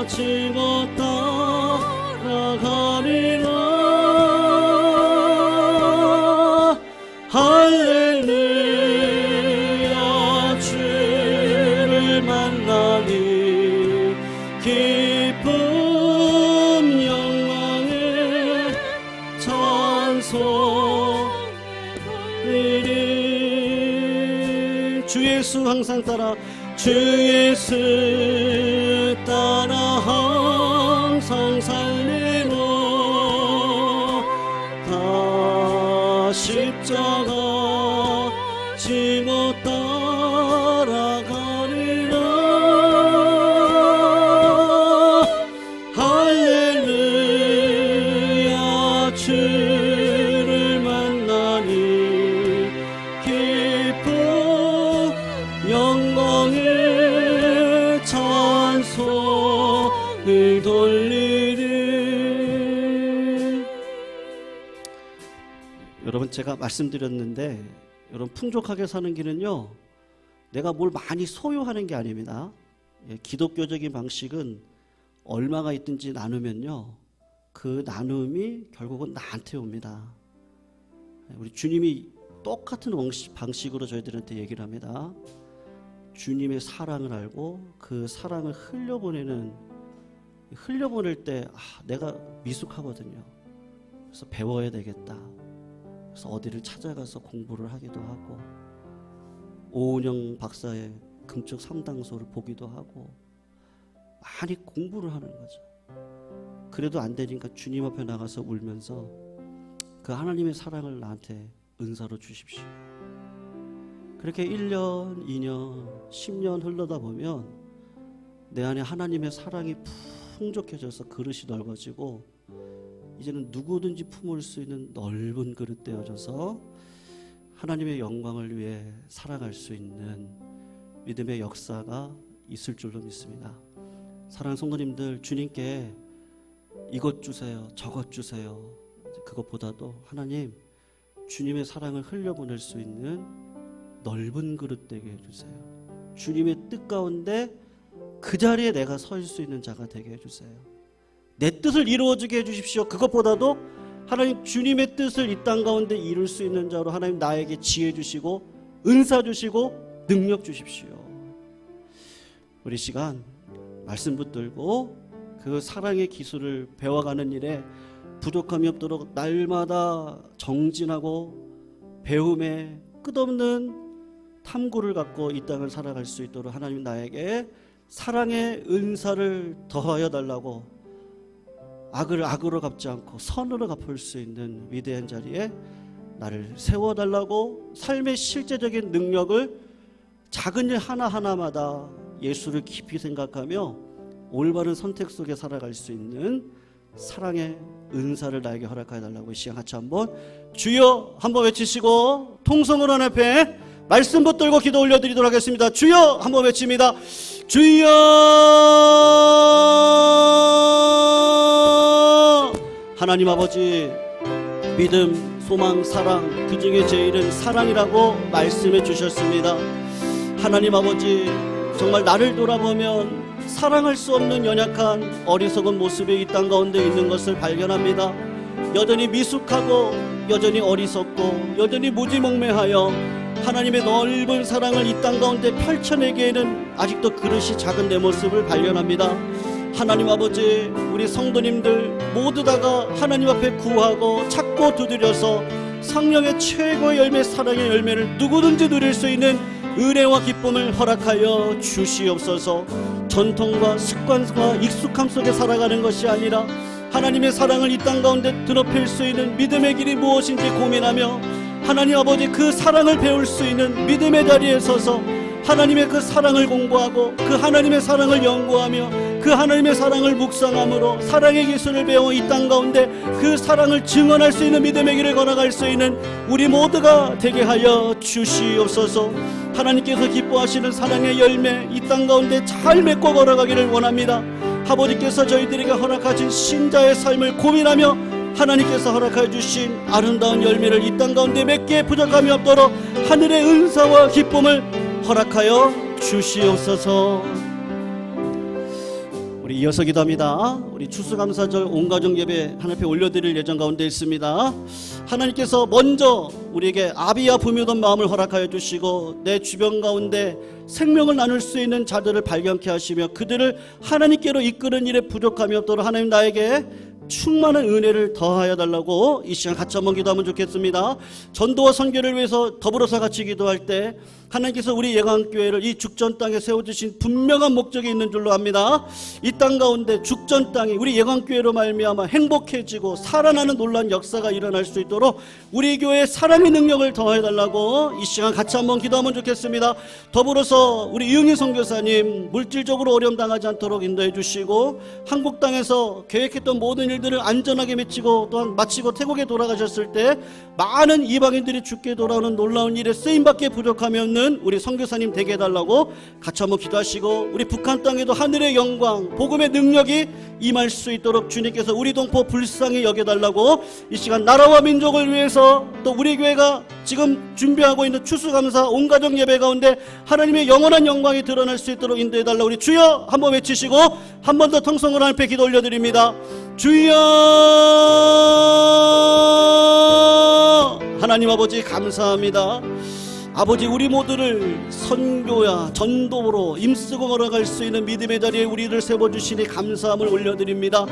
Speaker 1: 지고 따라가리라. 할렐루야. 주를 만나니 기쁨 주 예수 항상 따라, 주 예수 따라 항상 살리노. 다 십자가 지고 따라가리라. 할렐루야. 주를 만나니 기쁨 영광의 찬송을 돌리리. 여러분, 제가 말씀드렸는데, 여러분, 풍족하게 사는 길은요, 내가 뭘 많이 소유하는 게 아닙니다. 기독교적인 방식은 얼마가 있든지 나누면요, 그 나눔이 결국은 나한테 옵니다. 우리 주님이 똑같은 방식으로 저희들한테 얘기를 합니다. 주님의 사랑을 알고 그 사랑을 흘려보낼 때 내가 미숙하거든요. 그래서 배워야 되겠다. 그래서 어디를 찾아가서 공부를 하기도 하고, 오은영 박사의 금쪽 3당소를 보기도 하고 많이 공부를 하는 거죠. 그래도 안 되니까 주님 앞에 나가서 울면서 그 하나님의 사랑을 나한테 은사로 주십시오. 그렇게 1년, 2년, 10년 흘러다 보면 내 안에 하나님의 사랑이 풍족해져서 그릇이 넓어지고, 이제는 누구든지 품을 수 있는 넓은 그릇 되어져서 하나님의 영광을 위해 살아갈 수 있는 믿음의 역사가 있을 줄로 믿습니다. 사랑하는 성도님들, 주님께 이것 주세요, 저것 주세요, 그것보다도 하나님, 주님의 사랑을 흘려보낼 수 있는 넓은 그릇 되게 해주세요. 주님의 뜻 가운데 그 자리에 내가 설 수 있는 자가 되게 해주세요. 내 뜻을 이루어지게 해주십시오. 그것보다도 하나님, 주님의 뜻을 이 땅 가운데 이룰 수 있는 자로 하나님 나에게 지혜 주시고 은사 주시고 능력 주십시오. 우리 시간 말씀 붙들고 그 사랑의 기술을 배워가는 일에 부족함이 없도록 날마다 정진하고 배움에 끝없는 탐구를 갖고 이 땅을 살아갈 수 있도록 하나님 나에게 사랑의 은사를 더하여 달라고, 악을 악으로 갚지 않고 선으로 갚을 수 있는 위대한 자리에 나를 세워달라고, 삶의 실제적인 능력을 작은 일 하나하나마다 예수를 깊이 생각하며 올바른 선택 속에 살아갈 수 있는 사랑의 은사를 나에게 허락하여 달라고 이 시간 같이 한번 주여 한번 외치시고 통성으로 하나님 앞에 말씀 붙들고 기도 올려드리도록 하겠습니다. 주여 한번 외칩니다. 주여. 하나님 아버지, 믿음, 소망, 사랑, 그 중에 제일은 사랑이라고 말씀해 주셨습니다. 하나님 아버지, 정말 나를 돌아보면 사랑할 수 없는 연약한 어리석은 모습에 이 땅 가운데 있는 것을 발견합니다. 여전히 미숙하고 여전히 어리석고 여전히 무지몽매하여 하나님의 넓은 사랑을 이 땅 가운데 펼쳐내기에는 아직도 그릇이 작은 내 모습을 발견합니다. 하나님 아버지, 우리 성도님들 모두 다가 하나님 앞에 구하고 찾고 두드려서 성령의 최고의 열매, 사랑의 열매를 누구든지 누릴 수 있는 은혜와 기쁨을 허락하여 주시옵소서. 전통과 습관과 익숙함 속에 살아가는 것이 아니라 하나님의 사랑을 이 땅 가운데 드높일 수 있는 믿음의 길이 무엇인지 고민하며 하나님 아버지 그 사랑을 배울 수 있는 믿음의 자리에 서서 하나님의 그 사랑을 공부하고 그 하나님의 사랑을 연구하며 그 하나님의 사랑을 묵상함으로 사랑의 기술을 배워 이 땅 가운데 그 사랑을 증언할 수 있는 믿음의 길을 걸어갈 수 있는 우리 모두가 되게 하여 주시옵소서. 하나님께서 기뻐하시는 사랑의 열매 이 땅 가운데 잘 맺고 걸어가기를 원합니다. 아버지께서 저희들에게 허락하신 신자의 삶을 고민하며 하나님께서 허락하여 주신 아름다운 열매를 이 땅 가운데 맺기에 부족함이 없도록 하늘의 은사와 기쁨을 허락하여 주시옵소서. 우리 이어서 기도합니다. 우리 추수감사절 온가족 예배 하나님 앞에 올려드릴 예정 가운데 있습니다. 하나님께서 먼저 우리에게 아비와 부모던 마음을 허락하여 주시고 내 주변 가운데 생명을 나눌 수 있는 자들을 발견케 하시며 그들을 하나님께로 이끄는 일에 부족함이 없도록 하나님 나에게 충만한 은혜를 더하여 달라고 이 시간 같이 한번 기도하면 좋겠습니다. 전도와 선교를 위해서 더불어서 같이 기도할 때 하나님께서 우리 예강교회를 이 죽전 땅에 세워주신 분명한 목적이 있는 줄로 압니다. 이 땅 가운데 죽전 땅이 우리 예강교회로 말미암아 행복해지고 살아나는 놀라운 역사가 일어날 수 있도록 우리 교회에 사랑의 능력을 더해 달라고 이 시간 같이 한번 기도하면 좋겠습니다. 더불어서 우리 이응희 선교사님 물질적으로 어려움 당하지 않도록 인도해 주시고 한국 땅에서 계획했던 모든 일들을 안전하게 마치고 태국에 돌아가셨을 때 많은 이방인들이 죽게 돌아오는 놀라운 일에 쓰임받기에 부족함이 없는 우리 선교사님 되게 해달라고 같이 한번 기도하시고 우리 북한 땅에도 하늘의 영광 복음의 능력이 임할 수 있도록 주님께서 우리 동포 불쌍히 여겨달라고 이 시간 나라와 민족을 위해서 또 우리 교회가 지금 준비하고 있는 추수감사 온가족 예배 가운데 하나님의 영원한 영광이 드러날 수 있도록 인도해달라고 우리 주여 한번 외치시고 한 번 더 통성으로 하나님 앞에 기도 올려드립니다. 주여 하나님 아버지 감사합니다. 아버지 우리 모두를 선교야 전도로 힘쓰고 걸어갈 수 있는 믿음의 자리에 우리를 세워주시니 감사함을 올려드립니다.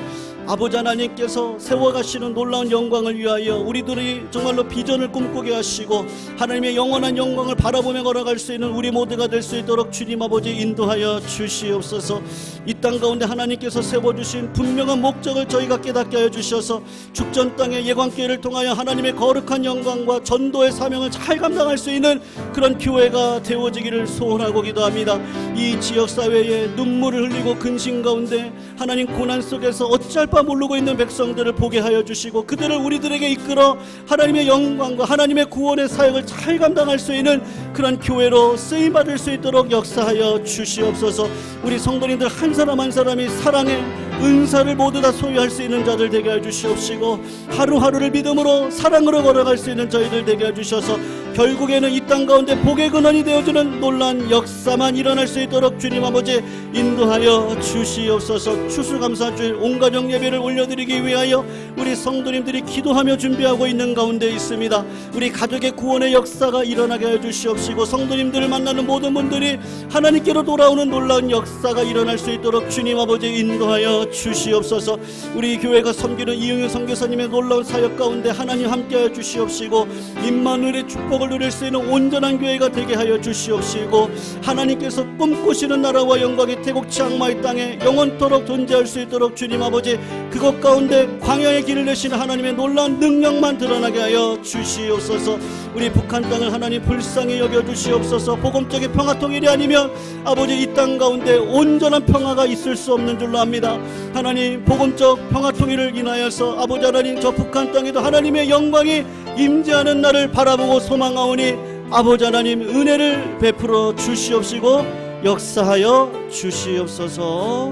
Speaker 1: 아버지 하나님께서 세워가시는 놀라운 영광을 위하여 우리들이 정말로 비전을 꿈꾸게 하시고 하나님의 영원한 영광을 바라보며 걸어갈 수 있는 우리 모두가 될 수 있도록 주님 아버지 인도하여 주시옵소서. 이 땅 가운데 하나님께서 세워주신 분명한 목적을 저희가 깨닫게 하여 주셔서 죽전 땅의 예관교회를 통하여 하나님의 거룩한 영광과 전도의 사명을 잘 감당할 수 있는 그런 교회가 되어지기를 소원하고 기도합니다. 이 지역사회에 눈물을 흘리고 근심 가운데 하나님 고난 속에서 어찌할 바 모르고 있는 백성들을 보게 하여 주시고 그들을 우리들에게 이끌어 하나님의 영광과 하나님의 구원의 사역을 잘 감당할 수 있는 그런 교회로 쓰임받을 수 있도록 역사하여 주시옵소서. 우리 성도님들 한 사람 한 사람이 사랑의 은사를 모두 다 소유할 수 있는 자들 되게 해 주시옵시고 하루하루를 믿음으로 사랑으로 걸어갈 수 있는 저희들 되게 해 주셔서 결국에는 이 땅 가운데 복의 근원이 되어주는 놀라운 역사만 일어날 수 있도록 주님 아버지 인도하여 주시옵소서. 추수감사주일 온가족 예배를 올려드리기 위하여 우리 성도님들이 기도하며 준비하고 있는 가운데 있습니다. 우리 가족의 구원의 역사가 일어나게 해 주시옵시고 성도님들을 만나는 모든 분들이 하나님께로 돌아오는 놀라운 역사가 일어날 수 있도록 주님 아버지 인도하여 주시옵소서. 우리 교회가 섬기는 이응희 선교사님의 놀라운 사역 가운데 하나님 함께하여 주시옵시고 임마누엘의 축복을 누릴 수 있는 온전한 교회가 되게 하여 주시옵시고 하나님께서 꿈꾸시는 나라와 영광이 태국 치앙마이 땅에 영원토록 존재할 수 있도록 주님 아버지 그것 가운데 광야의 길을 내시는 하나님의 놀라운 능력만 드러나게 하여 주시옵소서. 우리 북한 땅을 하나님 불쌍히 여겨 주시옵소서. 복음적인 평화 통일이 아니면 아버지 이 땅 가운데 온전한 평화가 있을 수 없는 줄로 압니다. 하나님 복음적 평화 통일을 인하여서 아버지 하나님 저 북한 땅에도 하나님의 영광이 임재하는 날을 바라보고 소망하오니 아버지 하나님 은혜를 베풀어 주시옵시고 역사하여 주시옵소서.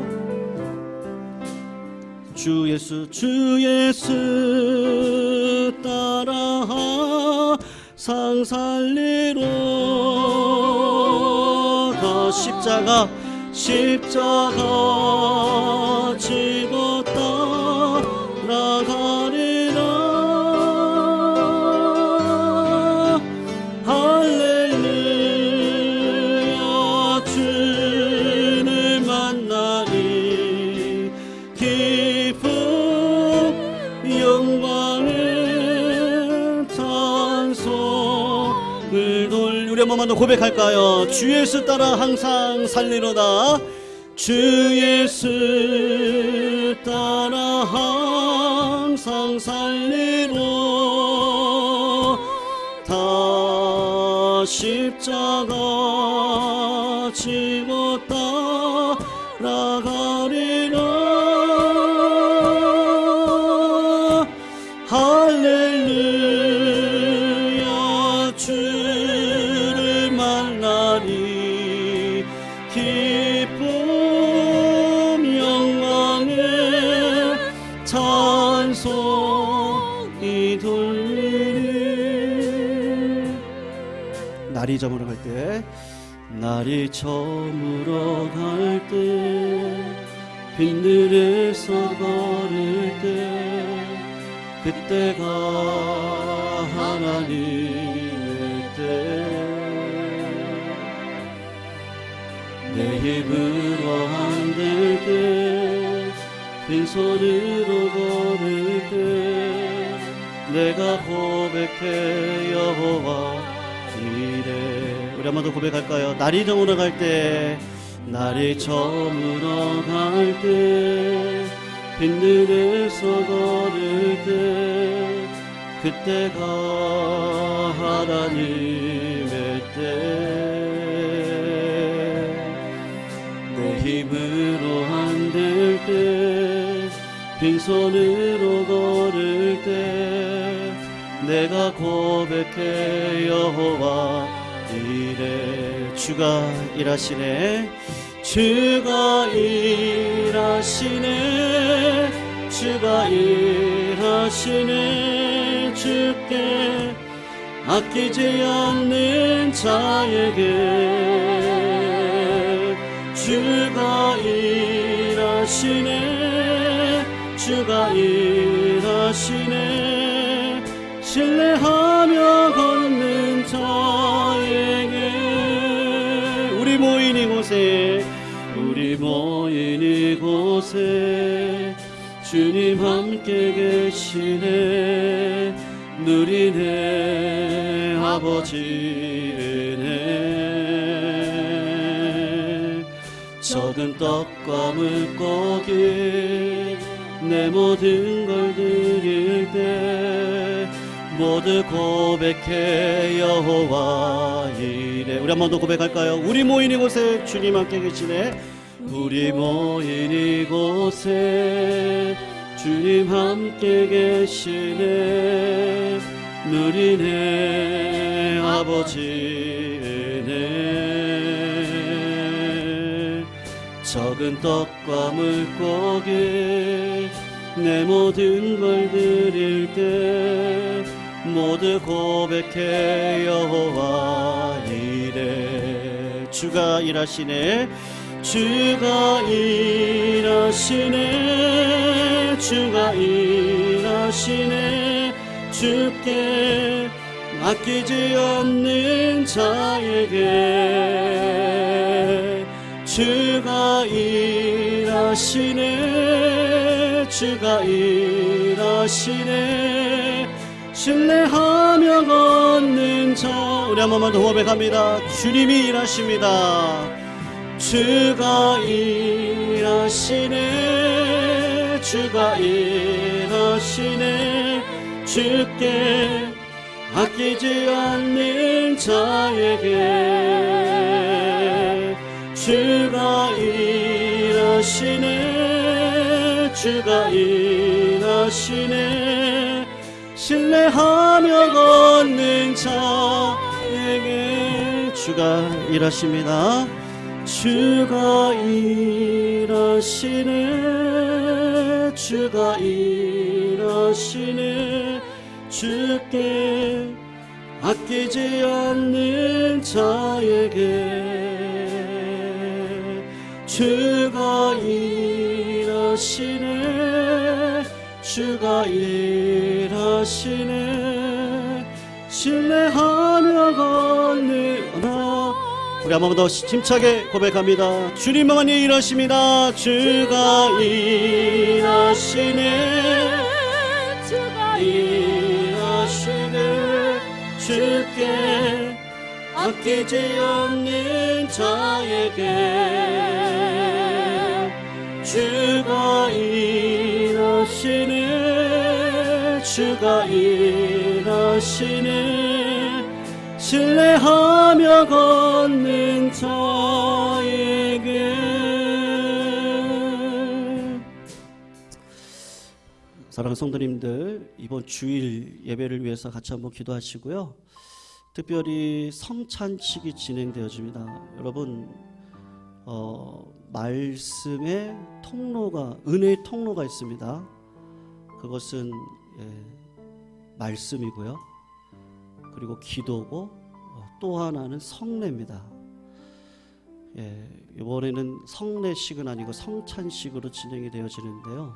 Speaker 1: 주 예수 따라 상살리로 더 십자가 지고 따라가리라. 할렐루야 주를 만나니 우리 한 번만 더 고백할까요? 주 예수 따라 항상 살리로다. 주 예수 따라 항상 살리로 다 십자가 지고 따라가리라. 할렐루야. 주를 만나리. 기쁨 영광을 찬송이 돌리리. 날이 저물어 갈 때, 날이 저물어 갈 때, 빈들에서 걸을 때, 그때가 하나님의 때. 내 힘으로 안 될 때, 빈손으로 걸을 때, 내가 고백해 여호와 이래. 우리 한번 더 고백할까요? 날이 저물어 갈 때, 날이 저물어 갈 때, 빈들에서 걸을 때, 그때가 하나님의 때. 내 힘으로 안 될 때, 빈손으로 걸을 때, 내가 고백해 여호와 이래. 주가 일하시네. 주가 일하시네. 주가 일하시네. 주께 아끼지 않는 자에게 주가 일하시네. 주가 일하시네. 신뢰하며 걷는 자에게. 우리 모인 이곳에, 우리 모인 이곳에 주님 함께 계시네. 누리네 아버지 은혜. 적은 떡과 물고기 내 모든 걸 드릴 때, 모두 고백해 여호와 이래. 우리 한 번 더 고백할까요? 우리 모인 이곳에 주님 함께 계시네. 우리 모인 이곳에 주님 함께 계시네. 누리네 아버지 은혜. 적은 떡과 물고기 내 모든 걸 드릴 때, 모두 고백해 여호와 이래. 주가 일하시네. 주가 일하시네. 주가 일하시네. 주께 아끼지 않는 자에게 주가 일하시네. 주가 일하시네. 신뢰하며 걷는 자. 우리 한 번만 더 고백합니다. 주님이 일하십니다. 주가 일하시네. 주가 일하시네. 주께 아끼지 않는 자에게 주가 일하시네. 주가 일하시네. 신뢰하며 걷는 자에게 주가 일하십니다. 주가 일하시네. 주가 일하시네. 주께 아끼지 않는 자에게 주가 일하시네. 주가 일하시네. 신뢰하며 걷는 나. 우리 한 번 더 힘차게 고백합니다. 주님만이 일하십니다. 주가 일하시네. 주가 일하시네. 주께 아끼지 않는 자에게 주가 일하시네, 주가 일하시네, 신뢰하며 걷는 자에게. 사랑하는 성도님들, 이번 주일 예배를 위해서 같이 한번 기도하시고요. 특별히 성찬식이 진행되어집니다. 여러분, 말씀의 통로가, 은혜의 통로가 있습니다. 그것은 말씀이고요. 그리고 기도고, 또 하나는 성례입니다. 이번에는 성례식은 아니고 성찬식으로 진행이 되어지는데요.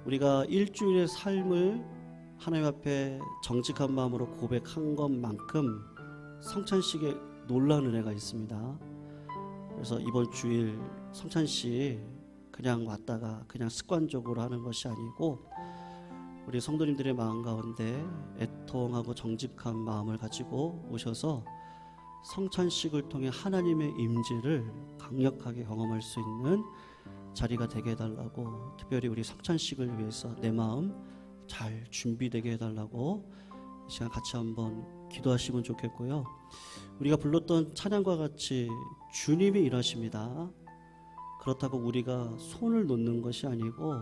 Speaker 1: 우리가 일주일의 삶을 하나님 앞에 정직한 마음으로 고백한 것만큼 성찬식에 놀라운 은혜가 있습니다. 그래서 이번 주일 성찬식 그냥 왔다가 그냥 습관적으로 하는 것이 아니고 우리 성도님들의 마음 가운데 애통하고 정직한 마음을 가지고 오셔서 성찬식을 통해 하나님의 임재를 강력하게 경험할 수 있는 자리가 되게 해달라고, 특별히 우리 성찬식을 위해서 내 마음 잘 준비되게 해달라고 이 시간 같이 한번 기도하시면 좋겠고요. 우리가 불렀던 찬양과 같이 주님이 일하십니다. 그렇다고 우리가 손을 놓는 것이 아니고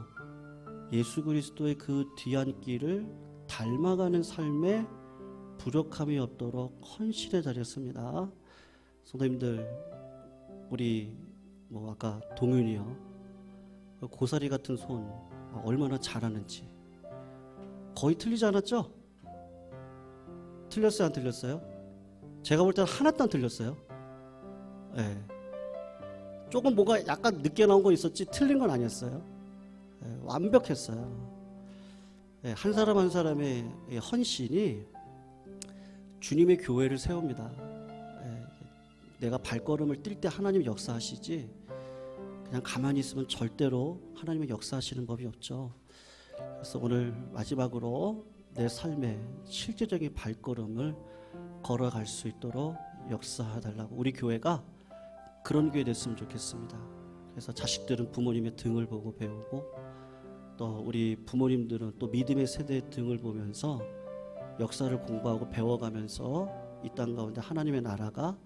Speaker 1: 예수 그리스도의 그 뒤안길을 닮아가는 삶에 부족함이 없도록 헌신의 자리였습니다. 성도님들, 우리 아까 동윤이요, 고사리 같은 손 얼마나 잘하는지 거의 틀리지 않았죠? 틀렸어요, 안 틀렸어요? 제가 볼 때는 하나도 안 틀렸어요. 조금 뭔가 약간 늦게 나온 거 있었지 틀린 건 아니었어요. 완벽했어요. 한 사람 한 사람의 헌신이 주님의 교회를 세웁니다. 내가 발걸음을 뛸 때 하나님 역사하시지 그냥 가만히 있으면 절대로 하나님의 역사하시는 법이 없죠. 그래서 오늘 마지막으로 내 삶의 실제적인 발걸음을 걸어갈 수 있도록 역사해달라고, 우리 교회가 그런 교회 됐으면 좋겠습니다. 그래서 자식들은 부모님의 등을 보고 배우고, 또 우리 부모님들은 또 믿음의 세대의 등을 보면서 역사를 공부하고 배워가면서 이 땅 가운데 하나님의 나라가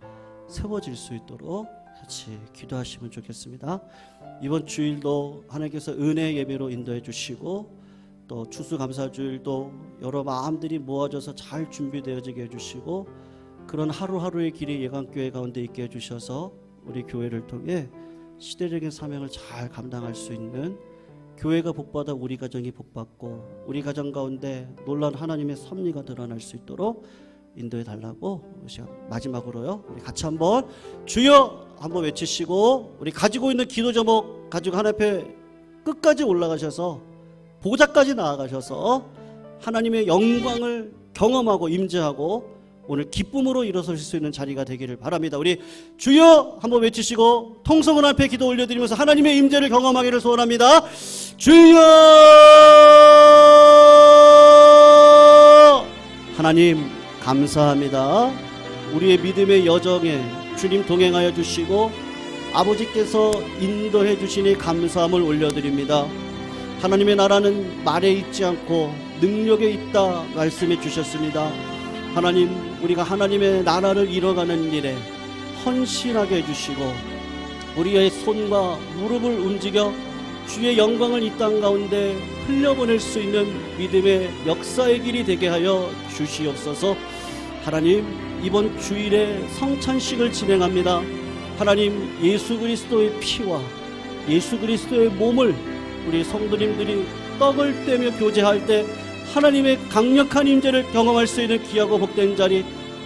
Speaker 1: 세워질 수 있도록 같이 기도하시면 좋겠습니다. 이번 주일도 하나님께서 은혜 예배로 인도해 주시고, 또 추수감사주일도 여러 마음들이 모아져서 잘 준비되어지게 해주시고, 그런 하루하루의 길이 예강교회 가운데 있게 해주셔서 우리 교회를 통해 시대적인 사명을 잘 감당할 수 있는 교회가 복받아 우리 가정이 복받고 우리 가정 가운데 놀라운 하나님의 섭리가 드러날 수 있도록 인도해 달라고, 마지막으로요, 우리 같이 한번 주여 한번 외치시고, 우리 가지고 있는 기도 제목 가지고 하나님 앞에 끝까지 올라가셔서 보좌까지 나아가셔서 하나님의 영광을 경험하고 임재하고 오늘 기쁨으로 일어설 수 있는 자리가 되기를 바랍니다. 우리 주여 한번 외치시고 통성은 앞에 기도 올려드리면서 하나님의 임재를 경험하기를 소원합니다. 주여! 하나님 감사합니다. 우리의 믿음의 여정에 주님 동행하여 주시고 아버지께서 인도해 주시니 감사함을 올려드립니다. 하나님의 나라는 말에 있지 않고 능력에 있다 말씀해 주셨습니다. 하나님, 우리가 하나님의 나라를 이뤄가는 일에 헌신하게 해주시고 우리의 손과 무릎을 움직여 주의 영광을 이 땅 가운데 흘려보낼 수 있는 믿음의 역사의 길이 되게 하여 주시옵소서. 하나님, 이번 주일에 성찬식을 진행합니다. 하나님, 예수 그리스도의 피와 예수 그리스도의 몸을 우리 성도님들이 떡을 떼며 교제할 때 하나님의 강력한 임재를 경험할 수 있는 귀하고 복된 자리,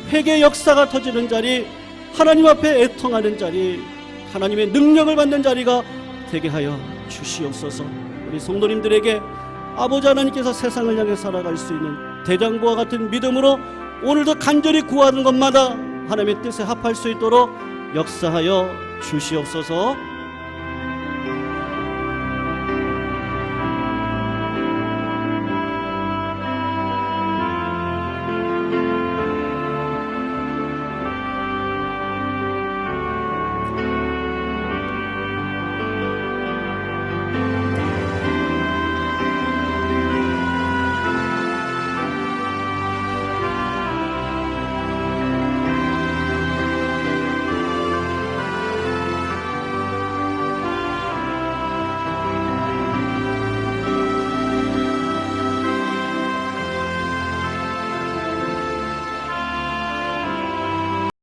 Speaker 1: 회개 역사가 터지는 자리, 하나님 앞에 애통하는 자리, 하나님의 능력을 받는 자리가 되게 하여 주시옵소서. 우리 성도님들에게 아버지 하나님께서 세상을 향해 살아갈 수 있는 대장부와 같은 믿음으로 오늘도 간절히 구하는 것마다 하나님의 뜻에 합할 수 있도록 역사하여 주시옵소서.